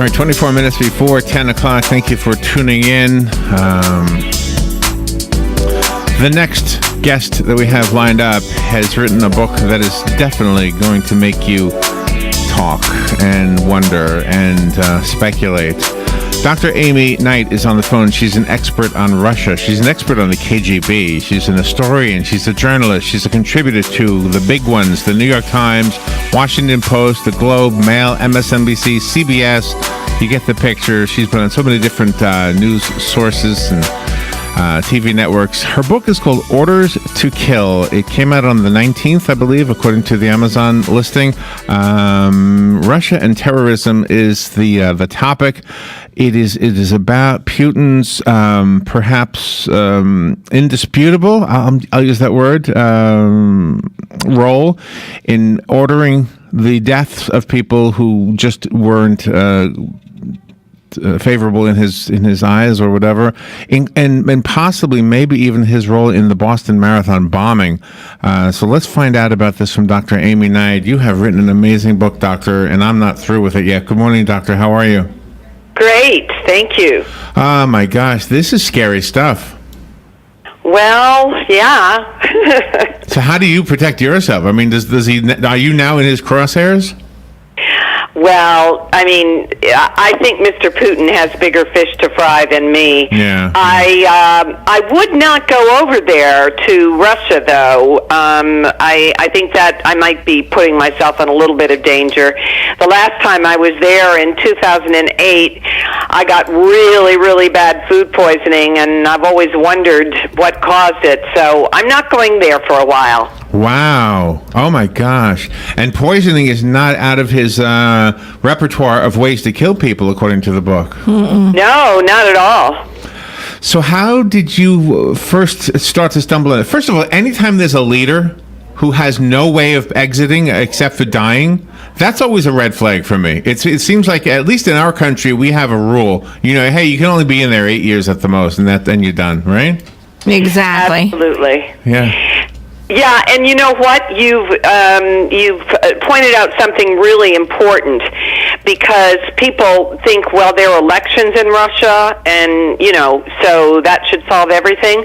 right, 24 minutes before 10 o'clock. Thank you for tuning in. The next guest that we have lined up has written a book that is definitely going to make you talk and wonder and speculate. Dr. Amy Knight is on the phone. She's an expert on Russia. She's an expert on the KGB. She's an historian. She's a journalist. She's a contributor to the big ones, the New York Times, Washington Post, the Globe, Mail, MSNBC, CBS. You get the picture. She's been on so many different news sources and TV networks. Her book is called Orders to Kill. It came out on the 19th, I believe, according to the Amazon listing. Russia and terrorism is the topic. It is about Putin's perhaps indisputable, I'll use that word, role in ordering the deaths of people who just weren't favorable in his eyes or whatever, and possibly maybe even his role in the Boston Marathon bombing. So let's find out about this from Dr. Amy Knight. You have written an amazing book, Doctor, and I'm not through with it yet. Good morning, Doctor. How are you? Great, thank you. Oh my gosh, this is scary stuff. Well, yeah. So how do you protect yourself? I mean, does he? Are you now in his crosshairs? Well, I mean, I think Mr. Putin has bigger fish to fry than me. Yeah. I would not go over there to Russia, though. I think that I might be putting myself in a little bit of danger. The last time I was there in 2008, I got really, really bad food poisoning, and I've always wondered what caused it. So I'm not going there for a while. Wow. Oh, my gosh. And poisoning is not out of his repertoire of ways to kill people, according to the book. Mm-mm. No, not at all. So how did you first start to stumble in it? First of all, anytime there's a leader who has no way of exiting except for dying, that's always a red flag for me. It seems like, at least in our country, we have a rule. You know, hey, you can only be in there 8 years at the most, and then you're done, right? Exactly. Absolutely. Yeah. Yeah, and you know what? You've pointed out something really important, because people think, well, there are elections in Russia, and, you know, so that should solve everything.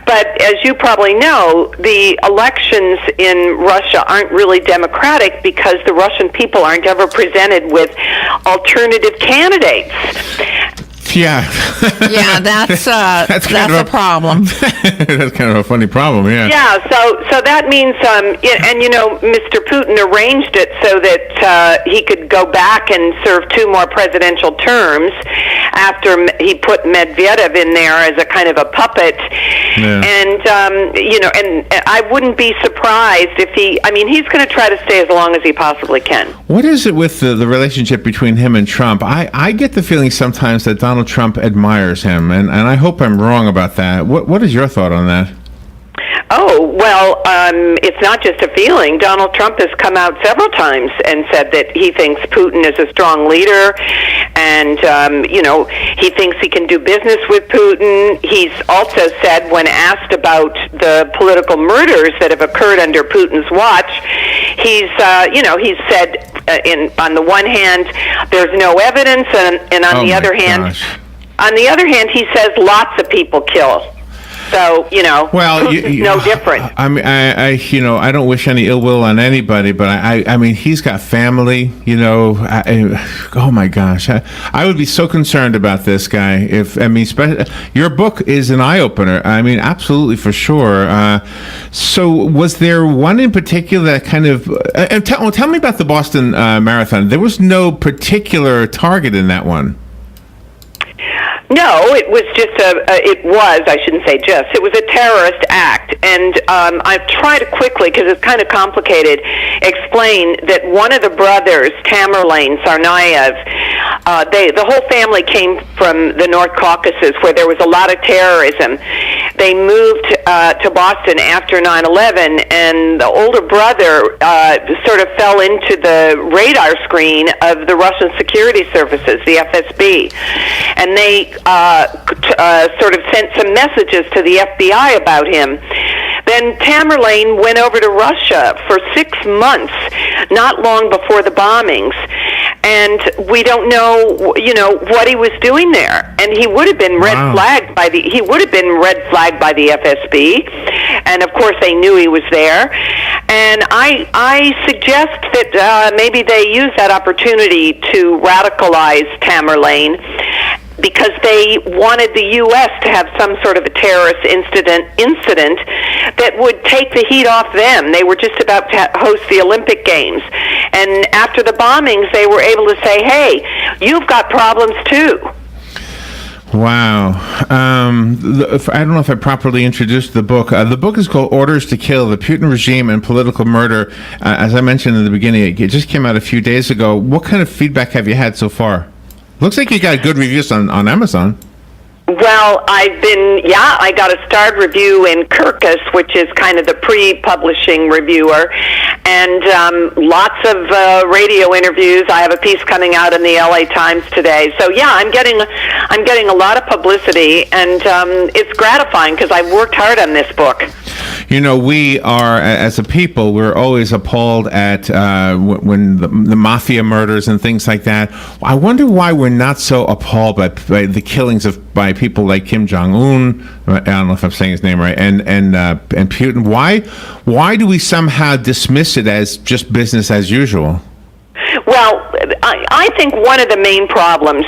But as you probably know, the elections in Russia aren't really democratic because the Russian people aren't ever presented with alternative candidates. Yeah. Yeah, that's a problem. That's kind of a funny problem, yeah. Yeah, so that means, and you know, Mr. Putin arranged it so that he could go back and serve 2 more presidential terms after he put Medvedev in there as a kind of a puppet. Yeah. And, you know, and I wouldn't be surprised if he's going to try to stay as long as he possibly can. What is it with the relationship between him and Trump? I get the feeling sometimes that Donald Trump admires him, and I hope I'm wrong about that. What is your thought on that? Oh, well, it's not just a feeling. Donald Trump has come out several times and said that he thinks Putin is a strong leader, and, you know, he thinks he can do business with Putin. He's also said, when asked about the political murders that have occurred under Putin's watch, he's said, on the one hand, there's no evidence, and on the other hand, he says lots of people kill. So, you know, well, no different. I mean, I don't wish any ill will on anybody, but I mean, he's got family, you know. Oh my gosh, I would be so concerned about this guy. Your book is an eye opener. I mean, absolutely, for sure. So, was there one in particular that kind of? Tell me about the Boston Marathon. There was no particular target in that one. No, it was just it was a terrorist act. And I've tried to quickly, because it's kind of complicated, explain that one of the brothers, Tamerlane Tsarnaev, the whole family came from the North Caucasus, where there was a lot of terrorism. They moved to Boston after 9/11, and the older brother sort of fell into the radar screen of the Russian security services, the FSB. And they sort of sent some messages to the FBI about him. Then Tamerlane went over to Russia for 6 months, not long before the bombings, and we don't know, what he was doing there. And he would have been red flagged by the FSB, and of course they knew he was there. And I suggest that maybe they use that opportunity to radicalize Tamerlane, because they wanted the U.S. to have some sort of a terrorist incident that would take the heat off them. They were just about to host the Olympic Games. And after the bombings, they were able to say, hey, you've got problems too. Wow. I don't know if I properly introduced the book. The book is called Orders to Kill, The Putin Regime and Political Murder. As I mentioned in the beginning, it just came out a few days ago. What kind of feedback have you had so far? Looks like you got good reviews on Amazon. Well, I got a starred review in Kirkus, which is kind of the pre-publishing reviewer, and lots of radio interviews. I have a piece coming out in the LA Times today. So yeah, I'm getting a lot of publicity, and it's gratifying because I've worked hard on this book. We are, as a people, we're always appalled at when the mafia murders and things like that. I wonder why we're not so appalled by the killings by people like Jong Un. I don't know if I'm saying his name right, and Putin. Why do we somehow dismiss it as just business as usual? Well, I think one of the main problems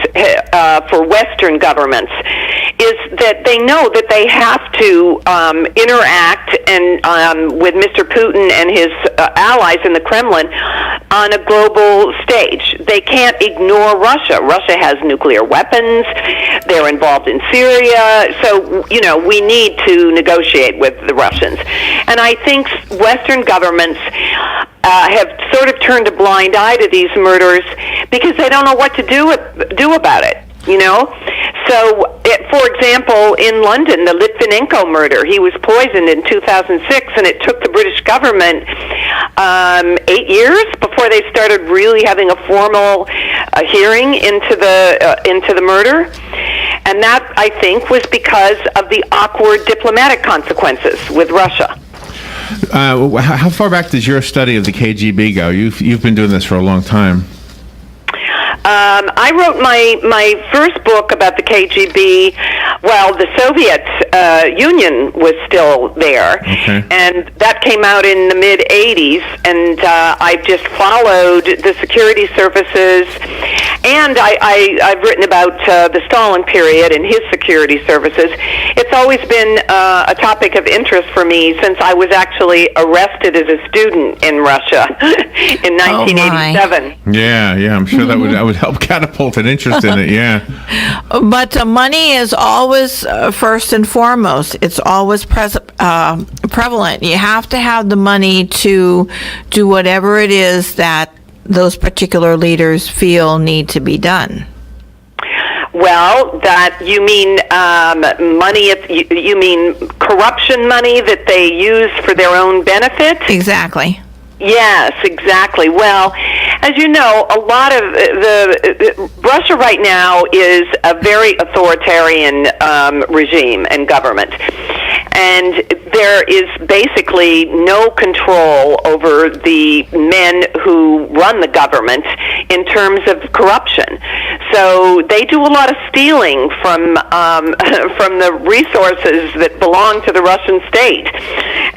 for Western governments is that they know that they have to interact with Mr. Putin and his allies in the Kremlin on a global stage. They can't ignore Russia. Russia has nuclear weapons. They're involved in Syria. So, we need to negotiate with the Russians. And I think Western governments have sort of turned a blind eye to these murders because they don't know what to do about it. So, for example, in London, the Litvinenko murder, he was poisoned in 2006, and it took the British government 8 years before they started really having a formal hearing into the murder. And that, I think, was because of the awkward diplomatic consequences with Russia. How far back does your study of the KGB go? You've been doing this for a long time. I wrote my first book about the KGB while the Soviet Union was still there, and that came out in the mid-'80s, and I've just followed the security services, and I've written about the Stalin period and his security services. It's always been a topic of interest for me since I was actually arrested as a student in Russia in 1987. Yeah, I'm sure that would help catapult an interest in it, yeah. But money is always first and foremost. It's always prevalent. You have to have the money to do whatever it is that those particular leaders feel need to be done. Well, that you mean money? You mean corruption money that they use for their own benefit? Exactly. Yes, exactly. Well, as you know, a lot of Russia right now is a very authoritarian regime and government. And there is basically no control over the men who run the government in terms of corruption. So they do a lot of stealing from the resources that belong to the Russian state.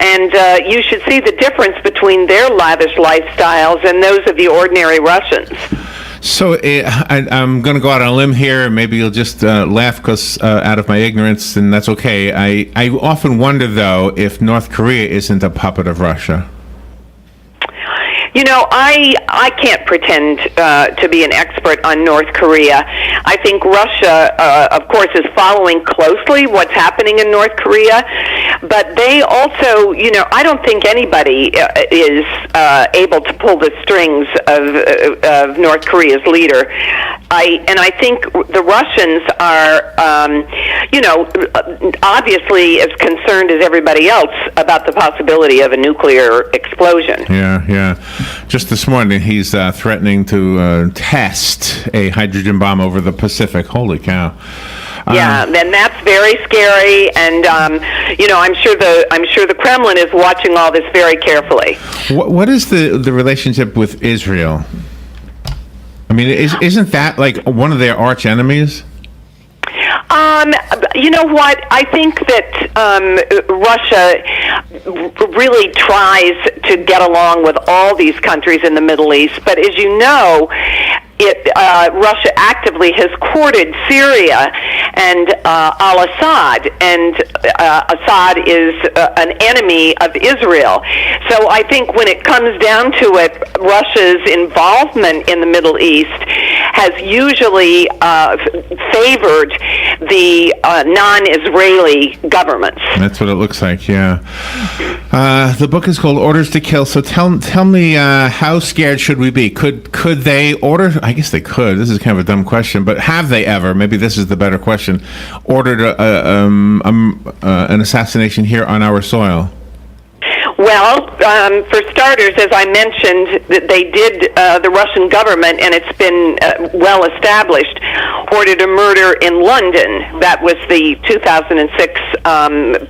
And you should see the difference between their lavish lifestyles and those of the ordinary Russians. So I'm going to go out on a limb here. Maybe you'll just laugh because out of my ignorance, and that's okay. I often wonder, though, if North Korea isn't a puppet of Russia. I can't pretend to be an expert on North Korea. I think Russia, of course, is following closely what's happening in North Korea, but they also, I don't think anybody is able to pull the strings of North Korea's leader. I think the Russians are, obviously as concerned as everybody else about the possibility of a nuclear explosion. Yeah. Just this morning, he's threatening to test a hydrogen bomb over the Pacific. Holy cow! Yeah, then that's very scary, and I'm sure the Kremlin is watching all this very carefully. What is the relationship with Israel? I mean, isn't that like one of their arch enemies? You know what? I think that Russia really tries to get along with all these countries in the Middle East, but as you know, Russia actively has courted Syria and al-Assad, and Assad is an enemy of Israel. So I think when it comes down to it, Russia's involvement in the Middle East has usually favored the non-Israeli governments. That's what it looks like, yeah. The book is called Orders to Kill. So tell me, how scared should we be? Could they order? I guess they could. This is kind of a dumb question, but have they ever? Maybe this is the better question. Ordered an assassination here on our soil? Well, for starters, as I mentioned, they did, the Russian government, and it's been well established, ordered a murder in London. That was the 2006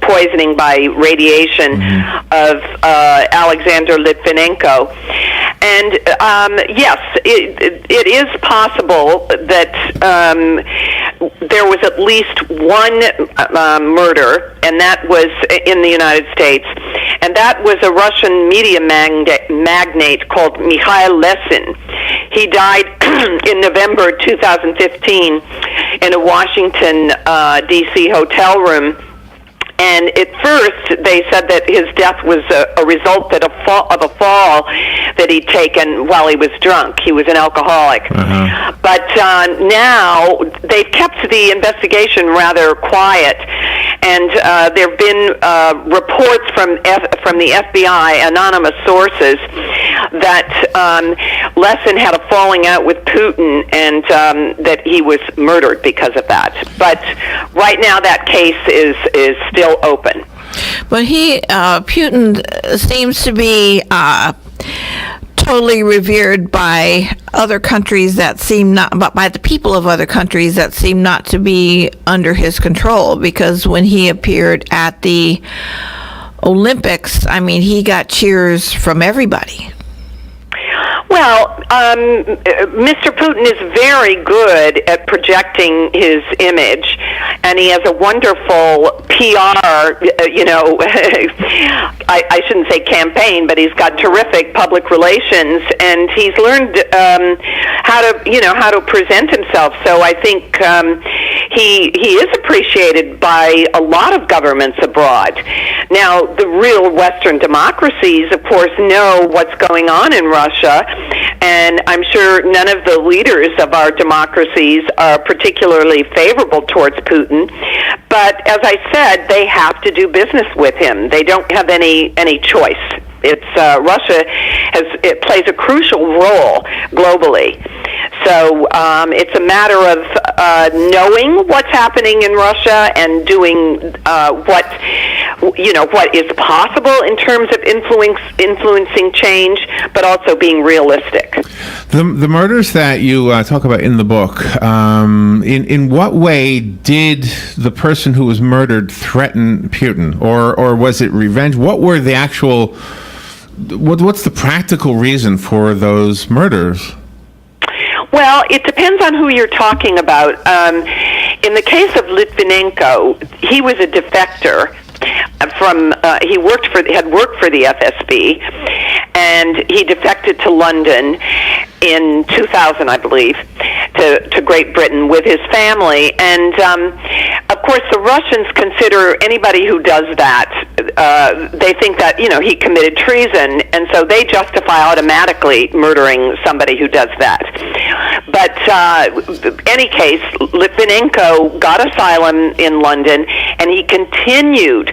poisoning by radiation of Alexander Litvinenko. And yes, it is possible that there was at least one murder, and that was in the United States. And that was a Russian media magnate called Mikhail Lesin. He died in November 2015 in a Washington, D.C. hotel room. And at first, they said that his death was a result of a fall that he'd taken while he was drunk. He was an alcoholic. But now they've kept the investigation rather quiet, and there have been reports from the FBI, anonymous sources, that Lesin had a falling out with Putin, and that he was murdered because of that. But right now, that case is still open. But Putin seems to be totally revered by other countries that seem not, but by the people of other countries that seem not to be under his control. Because when he appeared at the Olympics, I mean, he got cheers from everybody. Well, Mr. Putin is very good at projecting his image, and he has a wonderful PR, I shouldn't say campaign, but he's got terrific public relations, and he's learned how to present himself. So I think he is appreciated by a lot of governments abroad. Now, the real Western democracies, of course, know what's going on in Russia, and I'm sure none of the leaders of our democracies are particularly favorable towards Putin. But as I said, they have to do business with him. They don't have any choice. It's Russia it plays a crucial role globally. So it's a matter of knowing what's happening in Russia and doing what is possible in terms of influencing change, but also being realistic. The murders that you talk about in the book, in what way did the person who was murdered threaten Putin, or was it revenge? What were the actual? What's the practical reason for those murders? Well, it depends on who you're talking about. In the case of Litvinenko, he was a defector from he had worked for the FSB, and he defected to London in 2000, I believe, to Great Britain with his family. And of course, the Russians consider anybody who does that, they think that he committed treason, and so they justify automatically murdering somebody who does that. But any case, Litvinenko got asylum in London, and he continued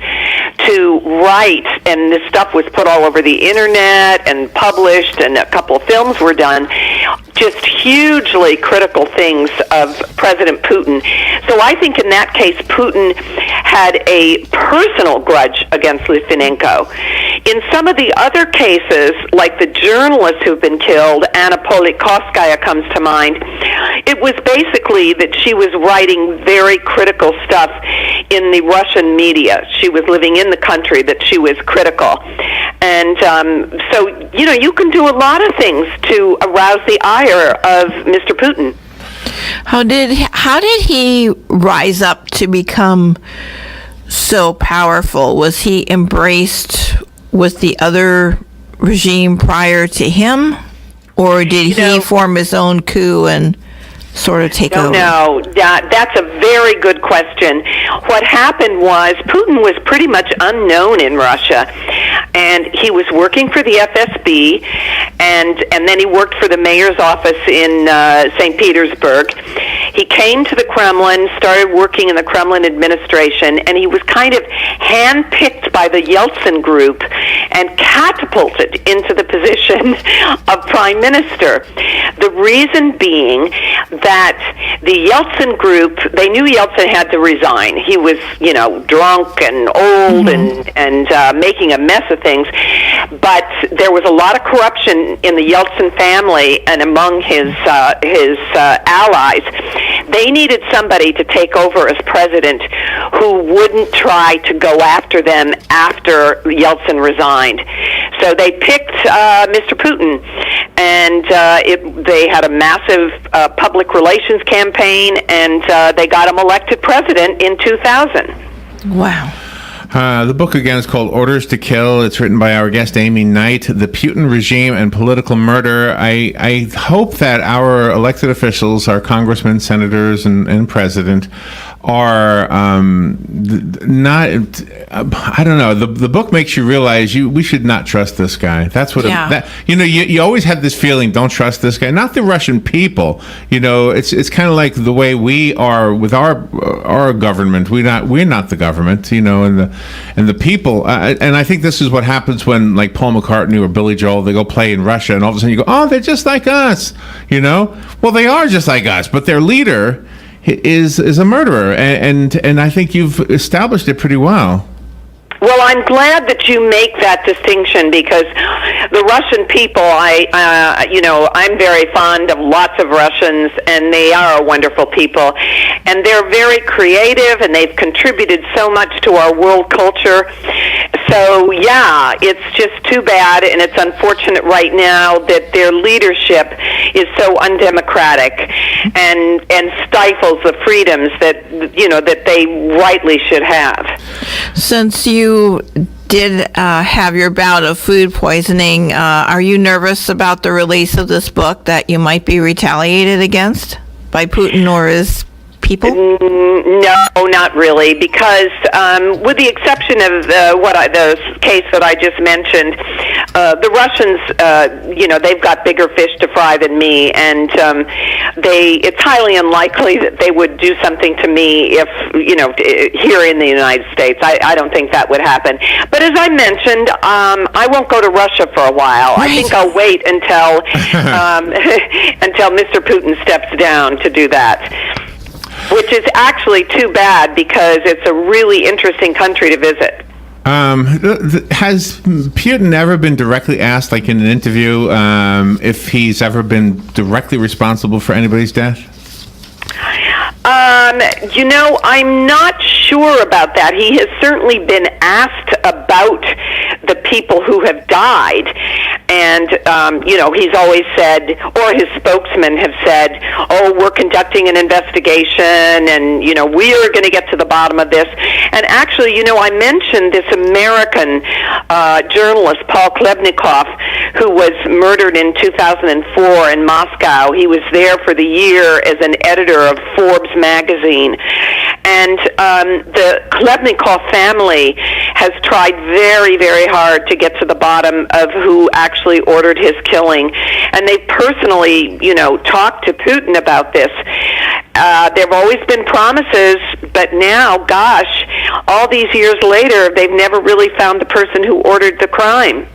to write, and this stuff was put all over the internet and published, and a couple of films were done, just hugely critical things of President Putin. So I think in that case, Putin had a personal grudge against Litvinenko. In some of the other cases, like the journalists who've been killed, Anna Politkovskaya comes to mind, it was basically that she was writing very critical stuff in the Russian media. She was living in the country that she was critical. And so, you can do a lot of things to arouse the ire of Mr. Putin. How did he rise up to become so powerful? Was he embraced with the other regime prior to him, or did he form his own coup and sort of take over? No, that's a very good question. What happened was Putin was pretty much unknown in Russia, and he was working for the FSB, and then he worked for the mayor's office in St. Petersburg. He came to the Kremlin, started working in the Kremlin administration, and he was kind of handpicked by the Yeltsin group and catapulted into the position of prime minister. The reason being that the Yeltsin group, they knew Yeltsin had to resign. He was, drunk and old and making a mess of things. But there was a lot of corruption in the Yeltsin family and among his allies. They needed somebody to take over as president who wouldn't try to go after them after Yeltsin resigned. So they picked Mr. Putin, and they had a massive public relations campaign, and they got him elected president in 2000. Wow. The book, again, is called Orders to Kill. It's written by our guest, Amy Knight, The Putin Regime and Political Murder. I hope that our elected officials, our congressmen, senators, and president are not, I don't know, the book makes you realize we should not trust this guy. That's what, you always have this feeling, don't trust this guy. Not the Russian people. It's kind of like the way we are with our government. We're not the government, and the people. And I think this is what happens when, like, Paul McCartney or Billy Joel, they go play in Russia, and all of a sudden you go, oh, they're just like us, Well, they are just like us, but their leader is a murderer, and I think you've established it pretty well. Well, I'm glad that you make that distinction, because the Russian people, I'm very fond of lots of Russians, and they are a wonderful people, and they're very creative, and they've contributed so much to our world culture. So, yeah, it's just too bad, and it's unfortunate right now that their leadership is so undemocratic and stifles the freedoms that they rightly should have. Since you did have your bout of food poisoning, are you nervous about the release of this book, that you might be retaliated against by Putin or his people? No, not really, because with the exception of the case that I just mentioned, the Russians, they've got bigger fish to fry than me, and it's highly unlikely that they would do something to me if, here in the United States. I don't think that would happen. But as I mentioned, I won't go to Russia for a while. Right. I think I'll wait until until Mr. Putin steps down to do that. Which is actually too bad, because it's a really interesting country to visit. Has Putin ever been directly asked, like in an interview, if he's ever been directly responsible for anybody's death? I'm not sure about that. He has certainly been asked about the people who have died, and he's always said, or his spokesman have said, oh, we're conducting an investigation, and we are going to get to the bottom of this. And actually, I mentioned this American journalist, Paul Klebnikov, who was murdered in 2004 in Moscow. He was there for the year as an editor of Forbes magazine. And the Klebnikov family has tried very, very hard to get to the bottom of who actually ordered his killing. And they personally, talked to Putin about this. There have always been promises, but now, gosh, all these years later, they've never really found the person who ordered the crime.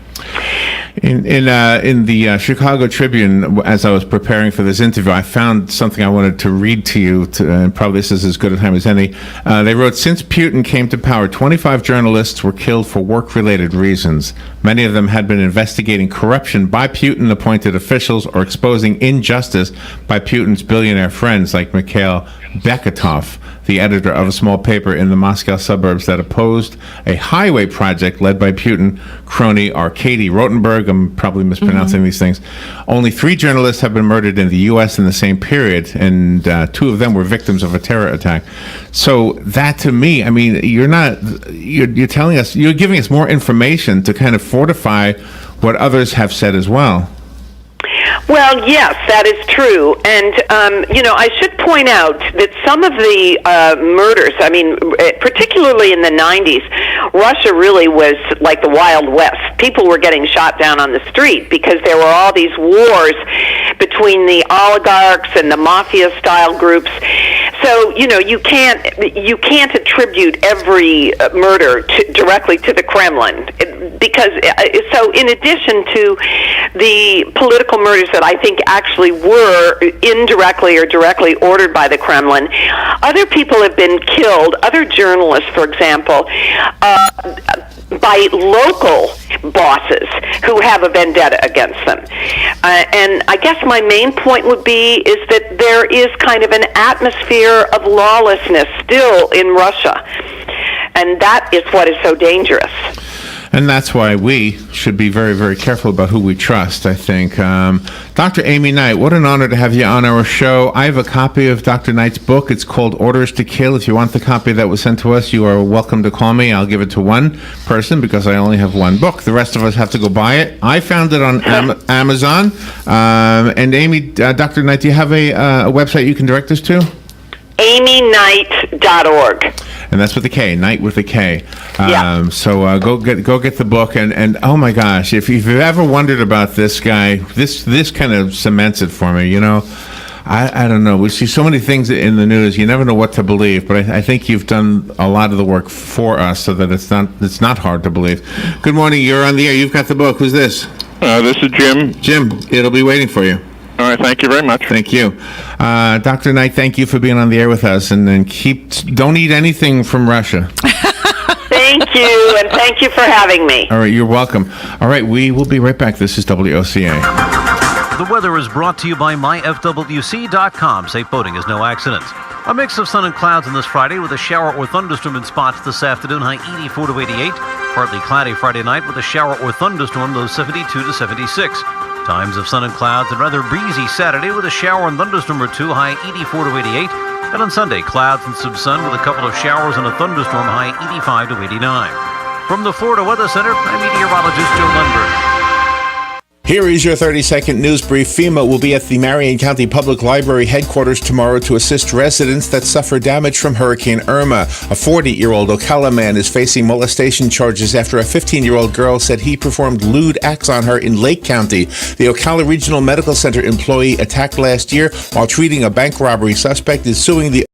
In the Chicago Tribune, as I was preparing for this interview, I found something I wanted to read to you, and probably this is as good a time as any. They wrote, since Putin came to power, 25 journalists were killed for work-related reasons. Many of them had been investigating corruption by Putin-appointed officials or exposing injustice by Putin's billionaire friends like Mikhail Beketov. the editor of a small paper in the Moscow suburbs that opposed a highway project led by Putin crony Arkady Rotenberg. I'm probably mispronouncing these things. Only 3 journalists have been murdered in the U.S. in the same period, and 2 of them were victims of a terror attack. So that, to me, I mean, you're telling us, you're giving us more information to kind of fortify what others have said as well. Well, yes, that is true. And, I should point out that some of the murders, I mean, particularly in the 90s, Russia really was like the Wild West. People were getting shot down on the street because there were all these wars between the oligarchs and the mafia-style groups. So, you can't attribute every murder directly to the Kremlin. Because, so in addition to the political murders that I think actually were indirectly or directly ordered by the Kremlin, other people have been killed, other journalists, for example, by local bosses who have a vendetta against them. And I guess my main point would be is that there is kind of an atmosphere of lawlessness still in Russia. And that is what is so dangerous. And that's why we should be very, very careful about who we trust, I think. Dr. Amy Knight, what an honor to have you on our show. I have a copy of Dr. Knight's book. It's called Orders to Kill. If you want the copy that was sent to us, you are welcome to call me. I'll give it to one person because I only have one book. The rest of us have to go buy it. I found it on Amazon. And Amy, Dr. Knight, do you have a website you can direct us to? amyknight.org. And that's with a K, Knight with a K. Yeah. So go get the book, and oh my gosh, if you've ever wondered about this guy, this kind of cements it for me. I don't know. We see so many things in the news. You never know what to believe, but I think you've done a lot of the work for us, so that it's not hard to believe. Good morning. You're on the air. You've got the book. Who's this? This is Jim. Jim, it'll be waiting for you. All right, thank you very much. Thank you. Dr. Knight, thank you for being on the air with us, and don't eat anything from Russia. Thank you, and thank you for having me. All right, you're welcome. All right, we will be right back. This is WOCA. The weather is brought to you by myfwc.com. Safe boating is no accident. A mix of sun and clouds on this Friday with a shower or thunderstorm in spots this afternoon, high 84 to 88. Partly cloudy Friday night with a shower or thunderstorm, low 72 to 76. Times of sun and clouds and rather breezy Saturday with a shower and thunderstorm or 2, high 84 to 88. And on Sunday, clouds and some sun with a couple of showers and a thunderstorm, high 85 to 89. From the Florida Weather Center, I'm meteorologist Joe Lundberg. Here is your 30-second news brief. FEMA will be at the Marion County Public Library headquarters tomorrow to assist residents that suffer damage from Hurricane Irma. A 40-year-old Ocala man is facing molestation charges after a 15-year-old girl said he performed lewd acts on her in Lake County. The Ocala Regional Medical Center employee attacked last year while treating a bank robbery suspect is suing the